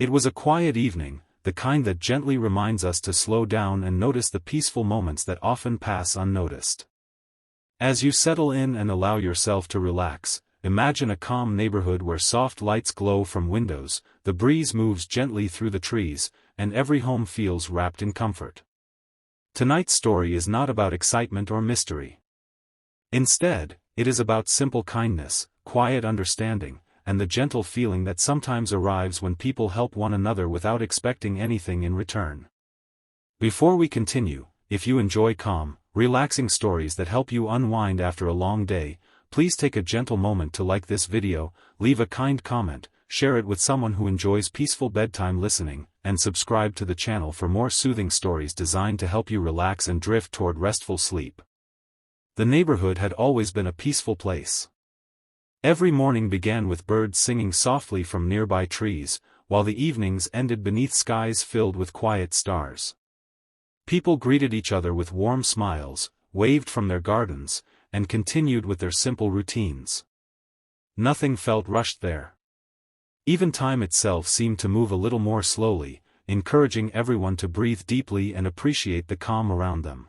It was a quiet evening, the kind that gently reminds us to slow down and notice the peaceful moments that often pass unnoticed. As you settle in and allow yourself to relax, imagine a calm neighborhood where soft lights glow from windows, the breeze moves gently through the trees, and every home feels wrapped in comfort. Tonight's story is not about excitement or mystery. Instead, it is about simple kindness, quiet understanding, and the gentle feeling that sometimes arrives when people help one another without expecting anything in return. Before we continue, if you enjoy calm, relaxing stories that help you unwind after a long day, please take a gentle moment to like this video, leave a kind comment, share it with someone who enjoys peaceful bedtime listening, and subscribe to the channel for more soothing stories designed to help you relax and drift toward restful sleep. The neighborhood had always been a peaceful place. Every morning began with birds singing softly from nearby trees, while the evenings ended beneath skies filled with quiet stars. People greeted each other with warm smiles, waved from their gardens, and continued with their simple routines. Nothing felt rushed there. Even time itself seemed to move a little more slowly, encouraging everyone to breathe deeply and appreciate the calm around them.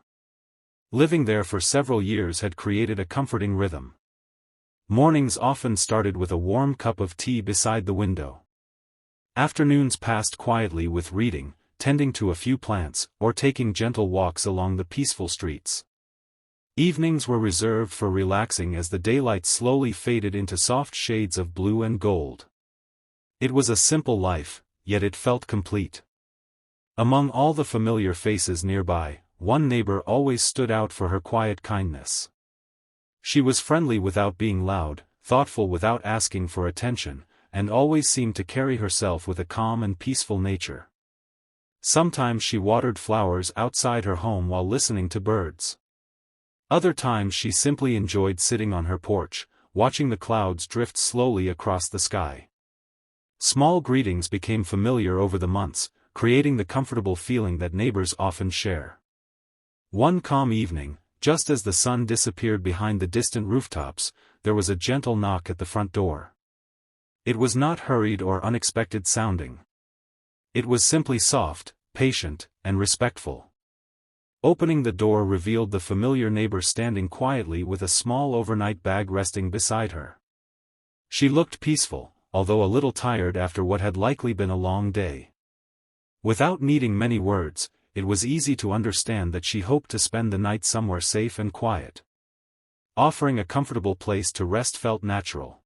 Living there for several years had created a comforting rhythm. Mornings often started with a warm cup of tea beside the window. Afternoons passed quietly with reading, tending to a few plants, or taking gentle walks along the peaceful streets. Evenings were reserved for relaxing as the daylight slowly faded into soft shades of blue and gold. It was a simple life, yet it felt complete. Among all the familiar faces nearby, one neighbor always stood out for her quiet kindness. She was friendly without being loud, thoughtful without asking for attention, and always seemed to carry herself with a calm and peaceful nature. Sometimes she watered flowers outside her home while listening to birds. Other times she simply enjoyed sitting on her porch, watching the clouds drift slowly across the sky. Small greetings became familiar over the months, creating the comfortable feeling that neighbors often share. One calm evening, just as the sun disappeared behind the distant rooftops, there was a gentle knock at the front door. It was not hurried or unexpected sounding. It was simply soft, patient, and respectful. Opening the door revealed the familiar neighbor standing quietly with a small overnight bag resting beside her. She looked peaceful, although a little tired after what had likely been a long day. Without needing many words, it was easy to understand that she hoped to spend the night somewhere safe and quiet. Offering a comfortable place to rest felt natural.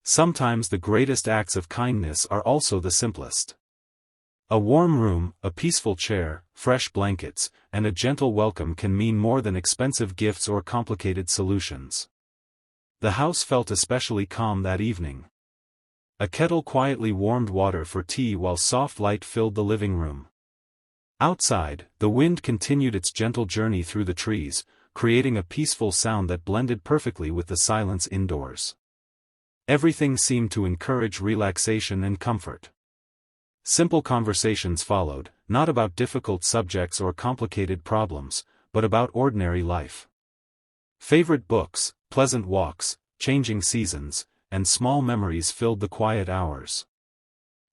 Sometimes the greatest acts of kindness are also the simplest. A warm room, a peaceful chair, fresh blankets, and a gentle welcome can mean more than expensive gifts or complicated solutions. The house felt especially calm that evening. A kettle quietly warmed water for tea while soft light filled the living room. Outside, the wind continued its gentle journey through the trees, creating a peaceful sound that blended perfectly with the silence indoors. Everything seemed to encourage relaxation and comfort. Simple conversations followed, not about difficult subjects or complicated problems, but about ordinary life. Favorite books, pleasant walks, changing seasons, and small memories filled the quiet hours.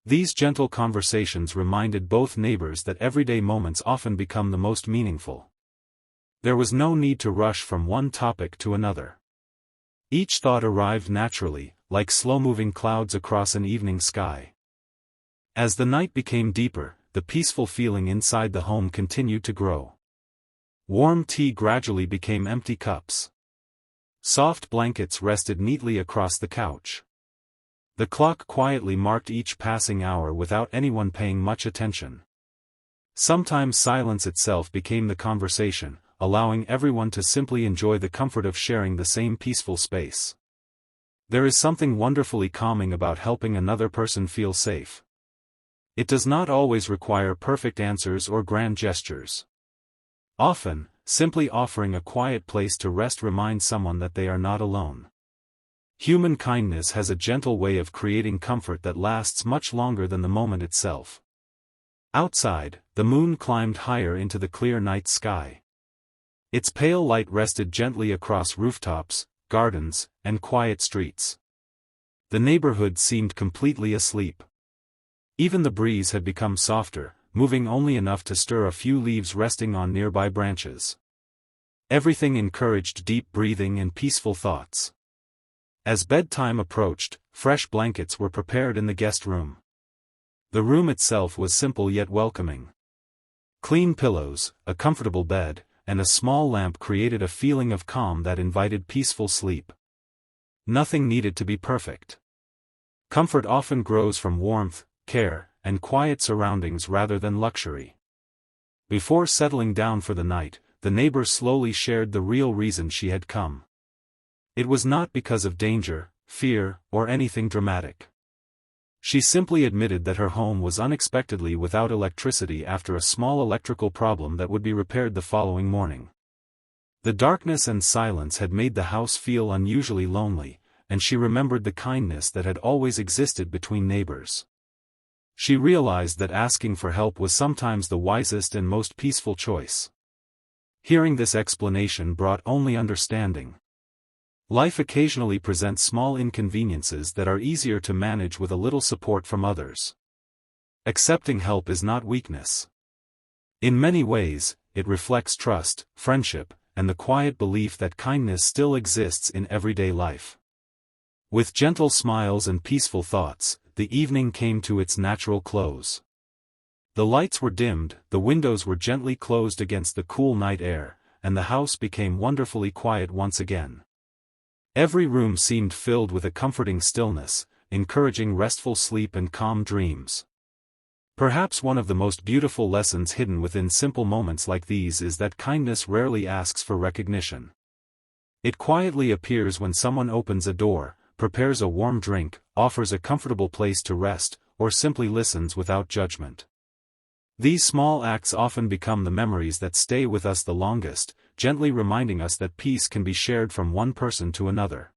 These gentle conversations reminded both neighbors that everyday moments often become the most meaningful. There was no need to rush from one topic to another. Each thought arrived naturally, like slow-moving clouds across an evening sky. As the night became deeper, the peaceful feeling inside the home continued to grow. Warm tea gradually became empty cups. Soft blankets rested neatly across the couch. The clock quietly marked each passing hour without anyone paying much attention. Sometimes silence itself became the conversation, allowing everyone to simply enjoy the comfort of sharing the same peaceful space. There is something wonderfully calming about helping another person feel safe. It does not always require perfect answers or grand gestures. Often, simply offering a quiet place to rest reminds someone that they are not alone. Human kindness has a gentle way of creating comfort that lasts much longer than the moment itself. Outside, the moon climbed higher into the clear night sky. Its pale light rested gently across rooftops, gardens, and quiet streets. The neighborhood seemed completely asleep. Even the breeze had become softer, moving only enough to stir a few leaves resting on nearby branches. Everything encouraged deep breathing and peaceful thoughts. As bedtime approached, fresh blankets were prepared in the guest room. The room itself was simple yet welcoming. Clean pillows, a comfortable bed, and a small lamp created a feeling of calm that invited peaceful sleep. Nothing needed to be perfect. Comfort often grows from warmth, care, and quiet surroundings rather than luxury. Before settling down for the night, the neighbor slowly shared the real reason she had come. It was not because of danger, fear, or anything dramatic. She simply admitted that her home was unexpectedly without electricity after a small electrical problem that would be repaired the following morning. The darkness and silence had made the house feel unusually lonely, and she remembered the kindness that had always existed between neighbors. She realized that asking for help was sometimes the wisest and most peaceful choice. Hearing this explanation brought only understanding. Life occasionally presents small inconveniences that are easier to manage with a little support from others. Accepting help is not weakness. In many ways, it reflects trust, friendship, and the quiet belief that kindness still exists in everyday life. With gentle smiles and peaceful thoughts, the evening came to its natural close. The lights were dimmed, the windows were gently closed against the cool night air, and the house became wonderfully quiet once again. Every room seemed filled with a comforting stillness, encouraging restful sleep and calm dreams. Perhaps one of the most beautiful lessons hidden within simple moments like these is that kindness rarely asks for recognition. It quietly appears when someone opens a door, prepares a warm drink, offers a comfortable place to rest, or simply listens without judgment. These small acts often become the memories that stay with us the longest, gently reminding us that peace can be shared from one person to another.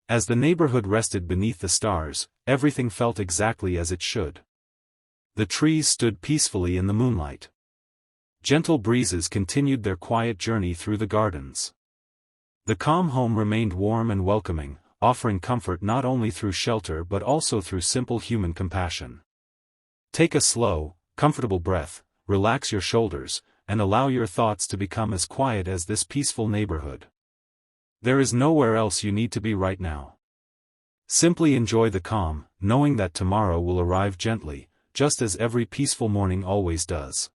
As the neighborhood rested beneath the stars, everything felt exactly as it should. The trees stood peacefully in the moonlight. Gentle breezes continued their quiet journey through the gardens. The calm home remained warm and welcoming, offering comfort not only through shelter but also through simple human compassion. Take a slow, comfortable breath, relax your shoulders, and allow your thoughts to become as quiet as this peaceful neighborhood. There is nowhere else you need to be right now. Simply enjoy the calm, knowing that tomorrow will arrive gently, just as every peaceful morning always does.